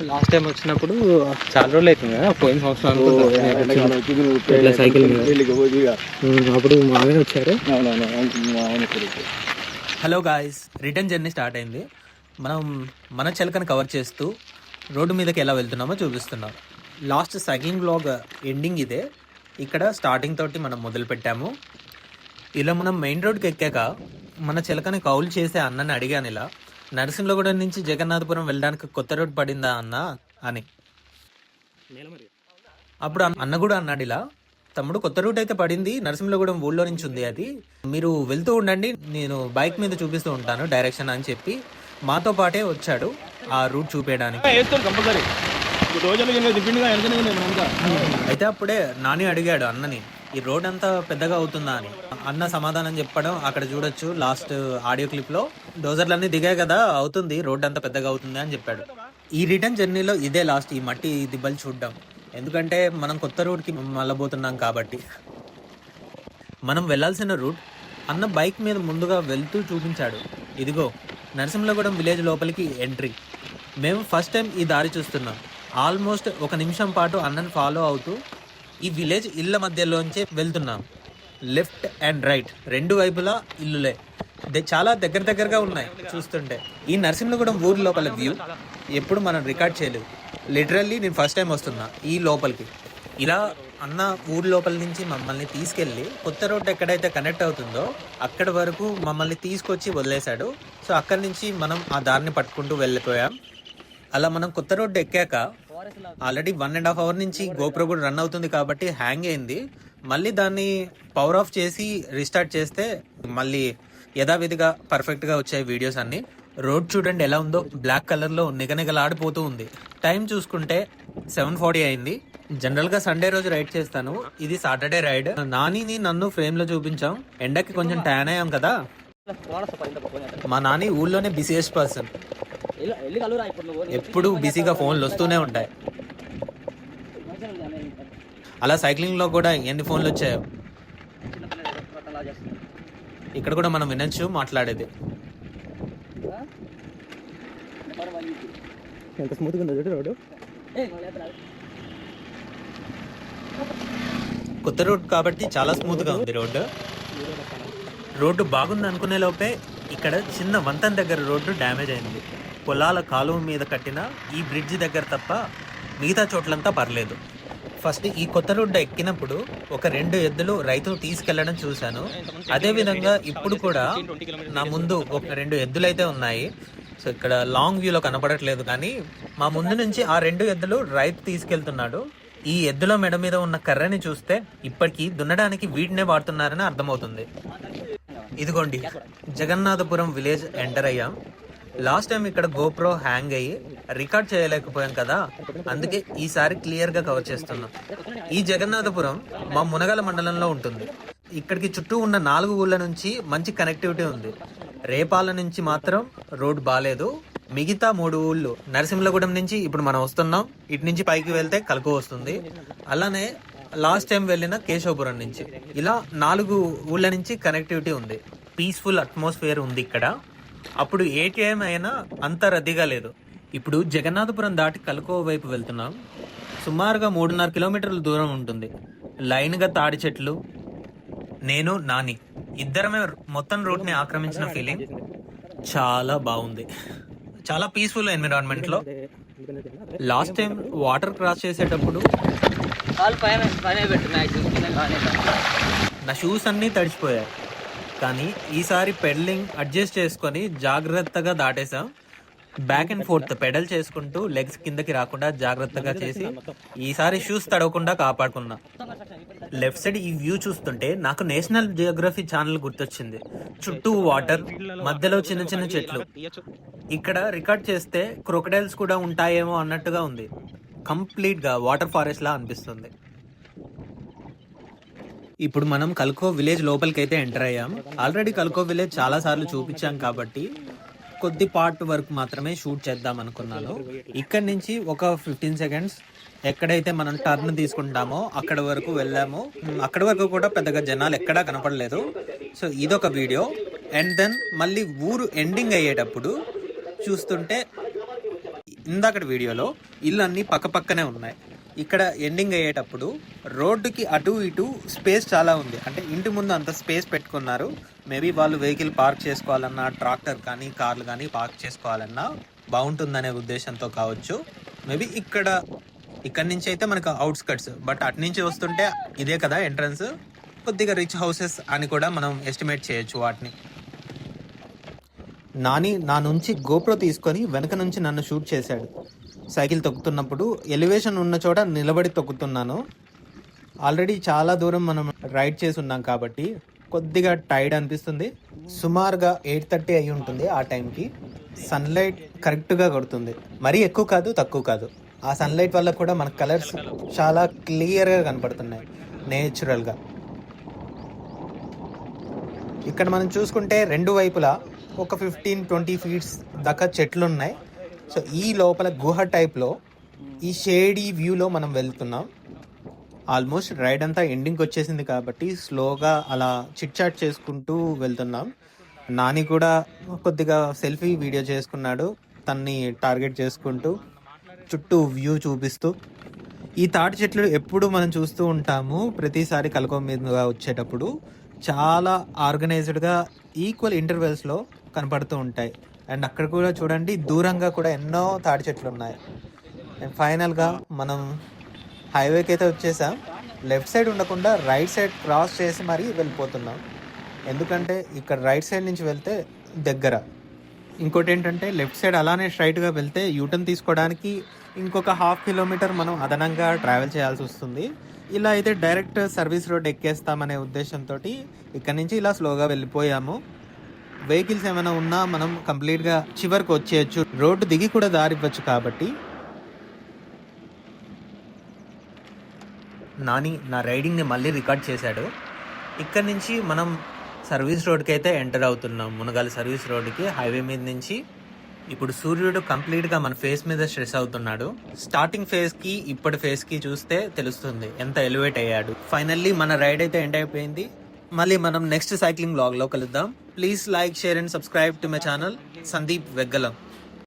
Last time వచ్చినప్పుడు చాలా రోజులు అవుతుంది కదా, పోయిన సంవత్సరం సైకిల్ మీద అప్పుడు మామే వచ్చారు. Hello guys, return journey start అయింది. మనం మన చిలకని కవర్ చేస్తూ రోడ్డు మీదకి ఎలా వెళ్తున్నామో చూపిస్తున్నాం. లాస్ట్ సైక్లింగ్ బ్లాగ్ ఎండింగ్ ఇదే. ఇక్కడ స్టార్టింగ్ తోటి మనం మొదలు పెట్టాము. ఇలా మనం మెయిన్ రోడ్కి ఎక్కాక మన చిలకని కౌలు చేసే అన్నని అడిగాను, ఇలా నరసింహగూడెం నుంచి జగన్నాథపురం వెళ్ళడానికి కొత్త రోడ్ పడిందా అన్న అని. అప్పుడు అన్న కూడా అన్నాడు, ఇలా తమ్ముడు కొత్త రూట్ అయితే పడింది, నరసింహగూడెం ఊళ్ళో నుంచి ఉంది, అది మీరు వెళ్తూ ఉండండి, నేను బైక్ మీద చూపిస్తూ ఉంటాను డైరెక్షన్ అని చెప్పి మాతో పాటే వచ్చాడు ఆ రూట్ చూపించడానికి. అయితే అప్పుడే నాని అడిగాడు అన్నని, ఈ రోడ్ అంతా పెద్దగా అవుతుందా అని. అన్న సమాధానం చెప్పడం అక్కడ చూడొచ్చు లాస్ట్ ఆడియో క్లిప్ లో. డోజర్లన్నీ దిగాయి కదా, అవుతుంది, రోడ్ అంతా పెద్దగా అవుతుంది అని చెప్పాడు. ఈ రిటర్న్ జర్నీలో ఇదే లాస్ట్, ఈ మట్టి దిబ్బలు చూడడం. ఎందుకంటే మనం కొత్త రూట్కి మళ్ళబోతున్నాం కాబట్టి. మనం వెళ్ళాల్సిన రూట్ అన్న బైక్ మీద ముందుగా వెళ్తూ చూపించాడు. ఇదిగో నరసింహగూడెం విలేజ్ లోపలికి ఎంట్రీ. మేము ఫస్ట్ టైం ఈ దారి చూస్తున్నాం. ఆల్మోస్ట్ 1 నిమిషం పాటు అన్నను ఫాలో అవుతూ ఈ విలేజ్ ఇళ్ళ మధ్యలోంచి వెళ్తున్నాం. లెఫ్ట్ అండ్ రైట్ రెండు వైపులా ఇల్లులే, చాలా దగ్గరగా ఉన్నాయి చూస్తుంటే. ఈ నరసింహగూడెం ఊరు లోపల వ్యూ ఎప్పుడు మనం రికార్డ్ చేయలేదు. లిటరల్లీ నేను ఫస్ట్ టైం వస్తున్నా ఈ లోపలికి. ఇలా అన్న ఊరు లోపల నుంచి మమ్మల్ని తీసుకెళ్ళి కొత్త రోడ్డు ఎక్కడైతే కనెక్ట్ అవుతుందో అక్కడ వరకు మమ్మల్ని తీసుకొచ్చి వదిలేశాడు. సో అక్కడి నుంచి మనం ఆ దారిని పట్టుకుంటూ వెళ్ళిపోయాం. అలా మనం కొత్త రోడ్డు ఎక్కాక ఆల్రెడీ 1.5 hours నుంచి గోప్రో కూడా రన్ అవుతుంది కాబట్టి హ్యాంగ్ అయింది. మళ్ళీ దాన్ని పవర్ ఆఫ్ చేసి రీస్టార్ట్ చేస్తే మళ్ళీ యథావిధిగా పర్ఫెక్ట్గా వచ్చాయి వీడియోస్ అన్ని. రోడ్ చూడండి ఎలా ఉందో, బ్లాక్ కలర్లో నిగనిగలాడిపోతూ ఉంది. టైం చూసుకుంటే 7:40 అయింది. జనరల్గా సండే రోజు రైడ్ చేస్తాను, ఇది సాటర్డే రైడ్. నానిని నన్ను ఫ్రేమ్లో చూపించాం. ఎండకి కొంచెం ట్యాన్ అయ్యాం కదా. మా నాని ఊళ్ళోనే బిజీయెస్ట్ పర్సన్, ఎప్పుడు బిజీగా ఫోన్లు వస్తూనే ఉంటాయి. అలా సైక్లింగ్లో కూడా ఎన్ని ఫోన్లు వచ్చాయో. ఇక్కడ కూడా మనం వినొచ్చు మాట్లాడేది. ఎంత స్మూత్గా ఉందో చూడు రోడ్డు. కొత్త రోడ్ కాబట్టి చాలా స్మూత్గా ఉంది రోడ్డు. రోడ్డు బాగుంది అనుకునే లోపే ఇక్కడ చిన్న వంతెన దగ్గర రోడ్డు డ్యామేజ్ అయింది. పొలాల కాలువ మీద కట్టిన ఈ బ్రిడ్జి దగ్గర తప్ప మిగతా చోట్లంతా పర్లేదు. ఫస్ట్ ఈ కొత్త రోడ్డు ఎక్కినప్పుడు ఒక 2 ఎద్దులు రైతులు తీసుకెళ్లడం చూశాను. అదేవిధంగా ఇప్పుడు కూడా నా ముందు ఒక 2 ఎద్దులు అయితే ఉన్నాయి. సో ఇక్కడ లాంగ్ వ్యూలో కనపడట్లేదు, కానీ మా ముందు నుంచి ఆ 2 ఎద్దులు రైతు తీసుకెళ్తున్నాడు. ఈ ఎద్దుల మెడ మీద ఉన్న కర్రని చూస్తే ఇప్పటికీ దున్నడానికి వీటినే వాడుతున్నారని అర్థమవుతుంది. ఇదిగోండి జగన్నాథపురం విలేజ్ ఎంటర్ అయ్యాం. లాస్ట్ టైం ఇక్కడ గోప్రో హ్యాంగ్ అయ్యి రికార్డ్ చేయలేకపోయాం కదా, అందుకే ఈసారి క్లియర్గా కవర్ చేస్తున్నాం. ఈ జగన్నాథపురం మా మునగల మండలంలో ఉంటుంది. ఇక్కడికి చుట్టూ ఉన్న 4 ఊళ్ళ నుంచి మంచి కనెక్టివిటీ ఉంది. రేపాల నుంచి మాత్రం రోడ్ బాగాలేదు. మిగతా 3 ఊళ్ళు నరసింహగూడెం నుంచి ఇప్పుడు మనం వస్తున్నాం, ఇటు నుంచి పైకి వెళ్తే కలుపు వస్తుంది. అలానే లాస్ట్ టైం వెళ్ళిన కేశవపురం నుంచి, ఇలా 4 ఊళ్ళ నుంచి కనెక్టివిటీ ఉంది. పీస్ఫుల్ అట్మాస్ఫియర్ ఉంది ఇక్కడ. అప్పుడు ఏటీఎం అయినా అంత రద్దీగా లేదు. ఇప్పుడు జగన్నాథపురం దాటి కలుకో వైపు వెళ్తున్నాం. సుమారుగా 3.5 కిలోమీటర్ల దూరం ఉంటుంది. లైన్గా తాడి చెట్లు, నేను నాని ఇద్దరమే మొత్తం రోడ్ని ఆక్రమించిన ఫీలింగ్. చాలా బాగుంది, చాలా పీస్ఫుల్ ఎన్విరాన్మెంట్ లో. లాస్ట్ టైం వాటర్ క్రాస్ చేసేటప్పుడు నా షూస్ అన్నీ తడిచిపోయాయి, కానీ ఈసారి పెడలింగ్ అడ్జస్ట్ చేసుకొని జాగ్రత్తగా దాటేసాం. బ్యాక్ అండ్ ఫోర్త్ పెడల్ చేసుకుంటూ లెగ్స్ కిందకి రాకుండా జాగ్రత్తగా చేసి ఈసారి షూస్ తడవకుండా కాపాడుకున్నా. లెఫ్ట్ సైడ్ ఈ వ్యూ చూస్తుంటే నాకు నేషనల్ జియోగ్రఫీ ఛానల్ గుర్తొచ్చింది. చుట్టూ వాటర్, మధ్యలో చిన్న చిన్న చెట్లు. ఇక్కడ రికార్డ్ చేస్తే క్రొకడైల్స్ కూడా ఉంటాయేమో అన్నట్టుగా ఉంది. కంప్లీట్ గా వాటర్ ఫారెస్ట్ లా అనిపిస్తుంది. ఇప్పుడు మనం కల్కో విలేజ్ లోపలికి అయితే ఎంటర్ అయ్యాం. ఆల్రెడీ కల్కో విలేజ్ చాలా సార్లు చూపించాం కాబట్టి కొద్ది పార్ట్ వరకు మాత్రమే షూట్ చేద్దాం అనుకున్నాను. ఇక్కడ నుంచి ఒక 15 seconds ఎక్కడైతే మనం టర్న్ తీసుకుంటామో అక్కడ వరకు వెళ్ళాము. అక్కడ వరకు కూడా పెద్దగా జనాలు ఎక్కడా కనపడలేదు. సో ఇదొక వీడియో. అండ్ దెన్ మళ్ళీ ఊరు ఎండింగ్ అయ్యేటప్పుడు చూస్తుంటే ఇందాకటి వీడియోలో ఇల్లు అన్నీ పక్కపక్కనే ఉన్నాయి. ఇక్కడ ఎండింగ్ అయ్యేటప్పుడు రోడ్డుకి అటు ఇటు స్పేస్ చాలా ఉంది. అంటే ఇంటి ముందు అంత స్పేస్ పెట్టుకున్నారు. మేబీ వాళ్ళు వెహికల్ పార్క్ చేసుకోవాలన్నా, ట్రాక్టర్ కానీ కార్లు కానీ పార్క్ చేసుకోవాలన్నా బాగుంటుందనే ఉద్దేశంతో కావచ్చు. మేబీ ఇక్కడి నుంచి అయితే మనకు అవుట్స్కట్స్, బట్ అటు నుంచి వస్తుంటే ఇదే కదా ఎంట్రన్స్. కొద్దిగా రిచ్ హౌసెస్ అని కూడా మనం ఎస్టిమేట్ చేయొచ్చు వాటిని. నాని నా నుంచి గోప్రో తీసుకొని వెనక నుంచి నన్ను షూట్ చేశాడు. సైకిల్ తొక్కుతున్నప్పుడు ఎలివేషన్ ఉన్న చోట నిలబడి తొక్కుతున్నాను. ఆల్రెడీ చాలా దూరం మనం రైడ్ చేసి ఉన్నాం కాబట్టి కొద్దిగా టైర్డ్ అనిపిస్తుంది. సుమారుగా 8:30 అయి ఉంటుంది. ఆ టైంకి సన్లైట్ కరెక్ట్గా కొడుతుంది. మరీ ఎక్కువ కాదు, తక్కువ కాదు. ఆ సన్లైట్ వల్ల కూడా మన కలర్స్ చాలా క్లియర్గా కనపడుతున్నాయి నేచురల్గా. ఇక్కడ మనం చూసుకుంటే రెండు వైపులా ఒక 15-20 ఫీట్స్ దాకా చెట్లు ఉన్నాయి. సో ఈ లోపల గుహ టైప్లో ఈ షేడీ వ్యూలో మనం వెళ్తున్నాం. ఆల్మోస్ట్ రైడ్ అంతా ఎండింగ్కి వచ్చేసింది కాబట్టి స్లోగా అలా చిట్ చాట్ చేసుకుంటూ వెళ్తున్నాం. నాని కూడా కొద్దిగా సెల్ఫీ వీడియో చేసుకున్నాడు, తన్ని టార్గెట్ చేసుకుంటూ చుట్టూ వ్యూ చూపిస్తూ. ఈ తాటి చెట్లు ఎప్పుడు మనం చూస్తూ ఉంటాము ప్రతిసారి కలకం మీదుగా వచ్చేటప్పుడు. చాలా ఆర్గనైజ్డ్గా ఈక్వల్ ఇంటర్వెల్స్లో కనపడుతూ ఉంటాయి. అండ్ అక్కడ కూడా చూడండి, దూరంగా కూడా ఎన్నో తాటి చెట్లు ఉన్నాయి. అండ్ ఫైనల్గా మనం హైవేకి అయితే వచ్చేసాం. లెఫ్ట్ సైడ్ ఉండకుండా రైట్ సైడ్ క్రాస్ చేసి మరీ వెళ్ళిపోతున్నాం. ఎందుకంటే ఇక్కడ రైట్ సైడ్ నుంచి వెళ్తే దగ్గర. ఇంకోటి ఏంటంటే లెఫ్ట్ సైడ్ అలానే స్ట్రైట్గా వెళ్తే యూటర్న్ తీసుకోవడానికి ఇంకొక 1/2 కిలోమీటర్ మనం అదనంగా ట్రావెల్ చేయాల్సి వస్తుంది. ఇలా అయితే డైరెక్ట్ సర్వీస్ రోడ్ ఎక్కేస్తామనే ఉద్దేశంతో ఇక్కడ నుంచి ఇలా స్లోగా వెళ్ళిపోయాము. వెహికల్స్ ఏమైనా ఉన్నా మనం కంప్లీట్గా చివరికి వచ్చేయచ్చు. రోడ్డు దిగి కూడా దారి ఇవ్వచ్చు కాబట్టి. నాని నా రైడింగ్ని మళ్ళీ రికార్డ్ చేశాడు. ఇక్కడ నుంచి మనం సర్వీస్ రోడ్కి అయితే ఎంటర్ అవుతున్నాం. మునగాలి సర్వీస్ రోడ్కి హైవే మీద నుంచి. ఇప్పుడు సూర్యుడు కంప్లీట్గా మన ఫేస్ మీద స్ట్రెస్ అవుతున్నాడు. స్టార్టింగ్ ఫేజ్కి ఇప్పటి ఫేజ్కి చూస్తే తెలుస్తుంది ఎంత ఎలివేట్ అయ్యాడు. ఫైనల్లీ మన రైడ్ అయితే ఎండ్ అయిపోయింది. మళ్ళీ మనం నెక్స్ట్ సైక్లింగ్ వ్లాగ్లో కలుద్దాం. Please like, share and subscribe to my channel Sandeep Veggalam.